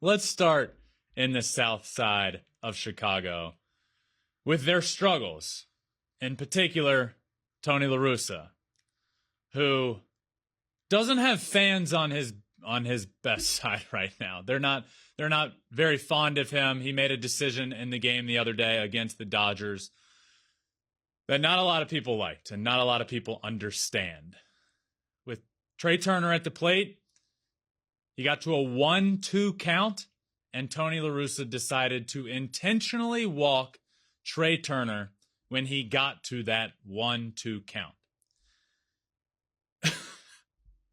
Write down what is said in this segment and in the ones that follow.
let's start in the south side of Chicago with their struggles. In particular, Tony La Russa, who doesn't have fans on his best side right now. They're not very fond of him. He made a decision in the game the other day against the Dodgers that not a lot of people liked and not a lot of people understand. With Trey Turner at the plate, he got to a 1-2 count, and Tony La Russa decided to intentionally walk Trey Turner when he got to that 1-2 count.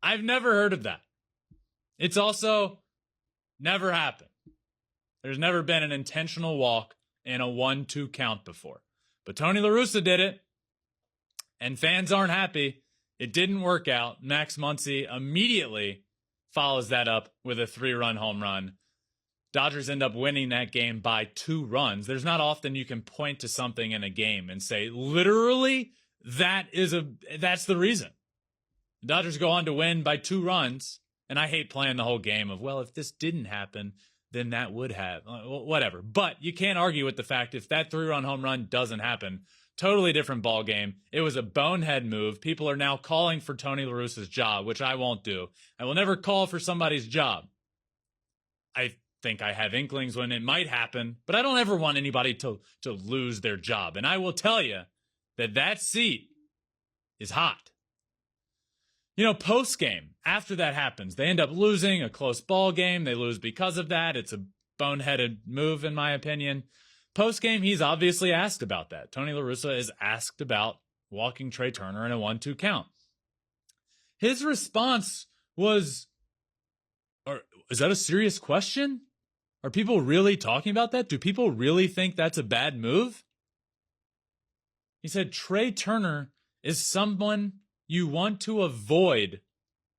I've never heard of that. It's also never happened. There's never been an intentional walk in a 1-2 count before. But Tony La Russa did it, and fans aren't happy. It didn't work out. Max Muncy immediately follows that up with a 3-run home run. Dodgers end up winning that game by 2 runs. There's not often you can point to something in a game and say, literally, that's the reason. The Dodgers go on to win by 2 runs, and I hate playing the whole game of, well, if this didn't happen, then that would have. Whatever. But you can't argue with the fact if that 3-run home run doesn't happen, totally different ball game. It was a bonehead move. People are now calling for Tony La Russa's job, which I won't do. I will never call for somebody's job. I think I have inklings when it might happen, but I don't ever want anybody to lose their job. And I will tell you that seat is hot. You know, post-game, after that happens, they end up losing a close ball game. They lose because of that. It's a boneheaded move, in my opinion. Post-game, he's obviously asked about that. Tony La Russa is asked about walking Trey Turner in a 1-2 count. His response was, is that a serious question? Are people really talking about that? Do people really think that's a bad move? He said, Trey Turner is someone you want to avoid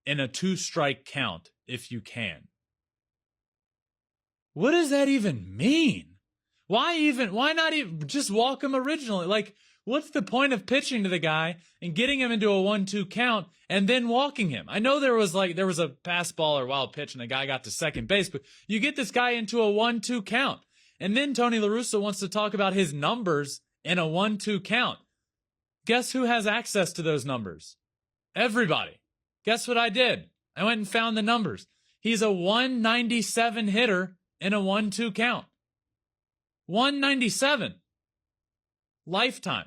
in a 2-strike count if you can. What does that even mean? Why not even just walk him originally? Like, what's the point of pitching to the guy and getting him into a 1-2 count and then walking him? I know there was a pass ball or wild pitch and the guy got to second base, but you get this guy into a 1-2 count. And then Tony La Russa wants to talk about his numbers in a 1-2 count. Guess who has access to those numbers? Everybody. Guess what I did? I went and found the numbers. He's a 197 hitter in a 1-2 count. 197. Lifetime.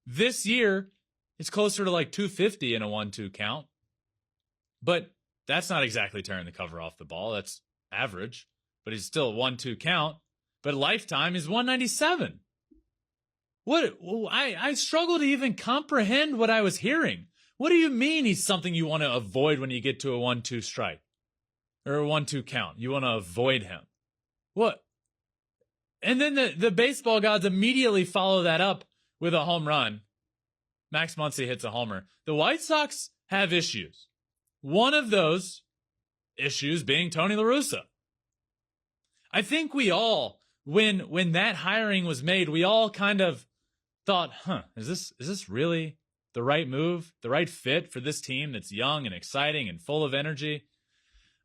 This year, it's closer to like 250 in a 1-2 count. But that's not exactly tearing the cover off the ball. That's average. But he's still a 1-2 count. But lifetime is 197. I struggle to even comprehend what I was hearing. What do you mean he's something you want to avoid when you get to a 1-2 strike? Or a 1-2 count? You want to avoid him. What? And then the baseball gods immediately follow that up with a home run. Max Muncy hits a homer. The White Sox have issues. One of those issues being Tony La Russa. I think we all, when that hiring was made, we all kind of thought, is this really the right move, the right fit for this team that's young and exciting and full of energy?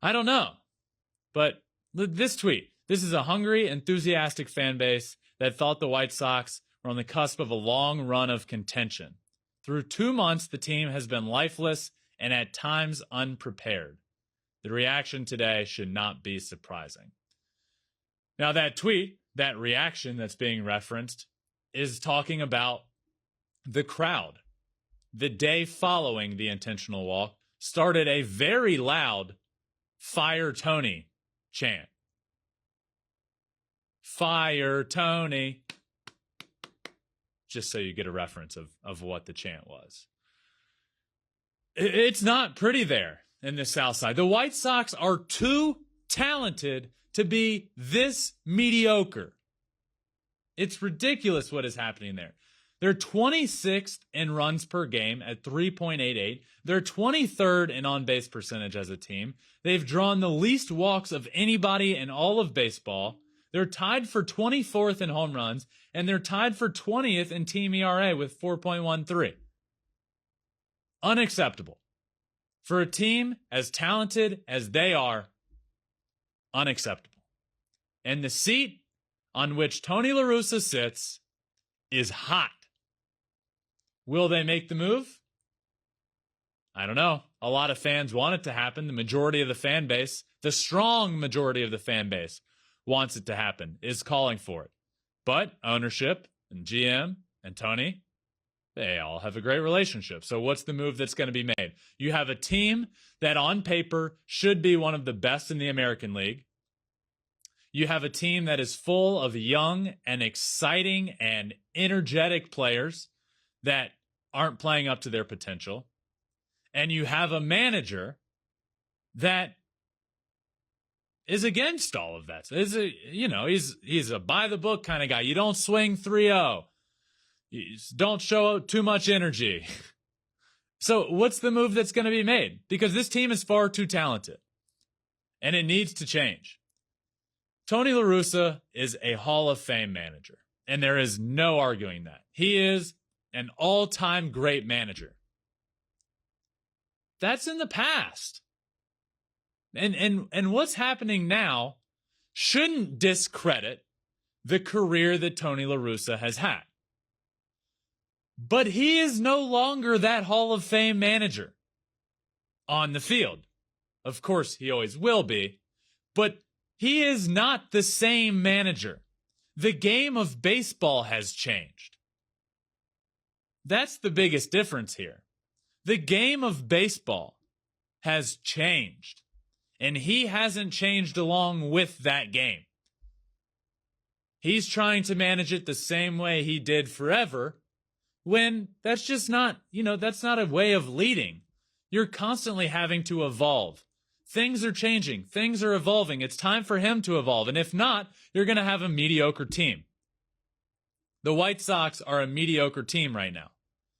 I don't know. But this tweet, this is a hungry, enthusiastic fan base that thought the White Sox were on the cusp of a long run of contention. Through 2 months, the team has been lifeless and at times unprepared. The reaction today should not be surprising. Now that tweet, that reaction that's being referenced, is talking about the crowd. The day following the intentional walk started a very loud "Fire Tony" chant. Fire Tony. Just so you get a reference of what the chant was. It's not pretty there in the South Side. The White Sox are too talented to be this mediocre. It's ridiculous what is happening there. They're 26th in runs per game at 3.88. They're 23rd in on-base percentage as a team. They've drawn the least walks of anybody in all of baseball. They're tied for 24th in home runs, and they're tied for 20th in team ERA with 4.13. Unacceptable. For a team as talented as they are, unacceptable. And the seat on which Tony La Russa sits is hot. Will they make the move? I don't know. A lot of fans want it to happen. The majority of the fan base, the strong majority of the fan base, wants it to happen, is calling for it. But ownership and GM and Tony, they all have a great relationship. So what's the move that's going to be made? You have a team that on paper should be one of the best in the American League. You have a team that is full of young and exciting and energetic players that aren't playing up to their potential. And you have a manager that is against all of that. He's a by the book kind of guy. You don't swing 3-0. You don't show too much energy. So what's the move that's going to be made? Because this team is far too talented and it needs to change. Tony La Russa is a Hall of Fame manager, and there is no arguing that. He is an all-time great manager. That's in the past. And what's happening now shouldn't discredit the career that Tony La Russa has had. But he is no longer that Hall of Fame manager on the field. Of course, he always will be, but he is not the same manager. The game of baseball has changed. That's the biggest difference here. The game of baseball has changed, and he hasn't changed along with that game. He's trying to manage it the same way he did forever, when that's just not, that's not a way of leading. You're constantly having to evolve. Things are changing. Things are evolving. It's time for him to evolve. And if not, you're going to have a mediocre team. The White Sox are a mediocre team right now.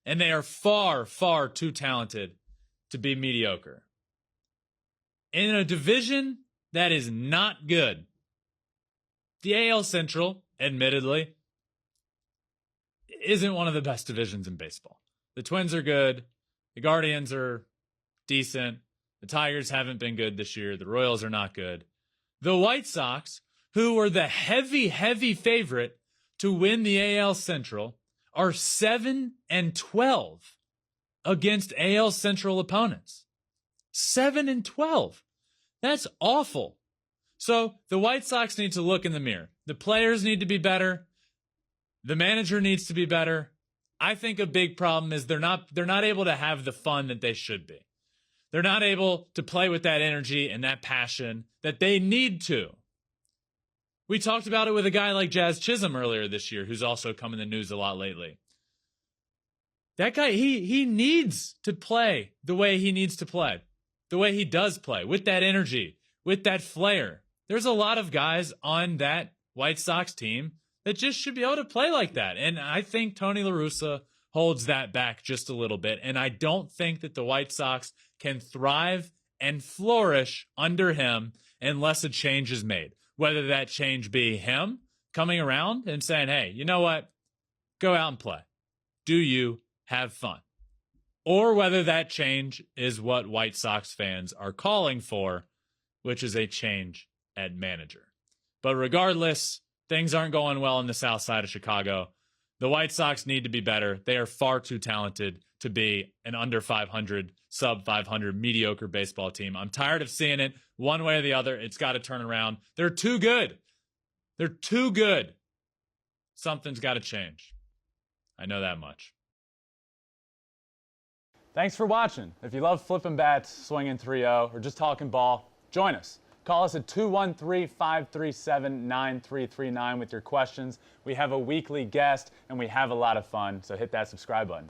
And they are far, far too talented to be mediocre. In a division that is not good. The AL Central, admittedly, isn't one of the best divisions in baseball. The Twins are good. The Guardians are decent. The Tigers haven't been good this year. The Royals are not good. The White Sox, who were the heavy, heavy favorite to win the AL Central, are 7-12 against AL Central opponents. 7-12. That's awful. So the White Sox need to look in the mirror. The players need to be better. The manager needs to be better. I think a big problem is they're not able to have the fun that they should be. They're not able to play with that energy and that passion that they need to. We talked about it with a guy like Jazz Chisholm earlier this year, who's also come in the news a lot lately. That guy, he needs to play the way he needs to play, the way he does play, with that energy, with that flair. There's a lot of guys on that White Sox team that just should be able to play like that. And I think Tony La Russa holds that back just a little bit. And I don't think that the White Sox can thrive and flourish under him unless a change is made. Whether that change be him coming around and saying, hey, you know what? Go out and play. Do you have fun? Or whether that change is what White Sox fans are calling for, which is a change at manager. But regardless, things aren't going well in the south side of Chicago. The White Sox need to be better. They are far too talented to be an under 500, sub 500 mediocre baseball team. I'm tired of seeing it one way or the other. It's got to turn around. They're too good. They're too good. Something's got to change. I know that much. Thanks for watching. If you love flipping bats, swinging 3-0, or just talking ball, join us. Call us at 213-537-9339 with your questions. We have a weekly guest, and we have a lot of fun, so hit that subscribe button.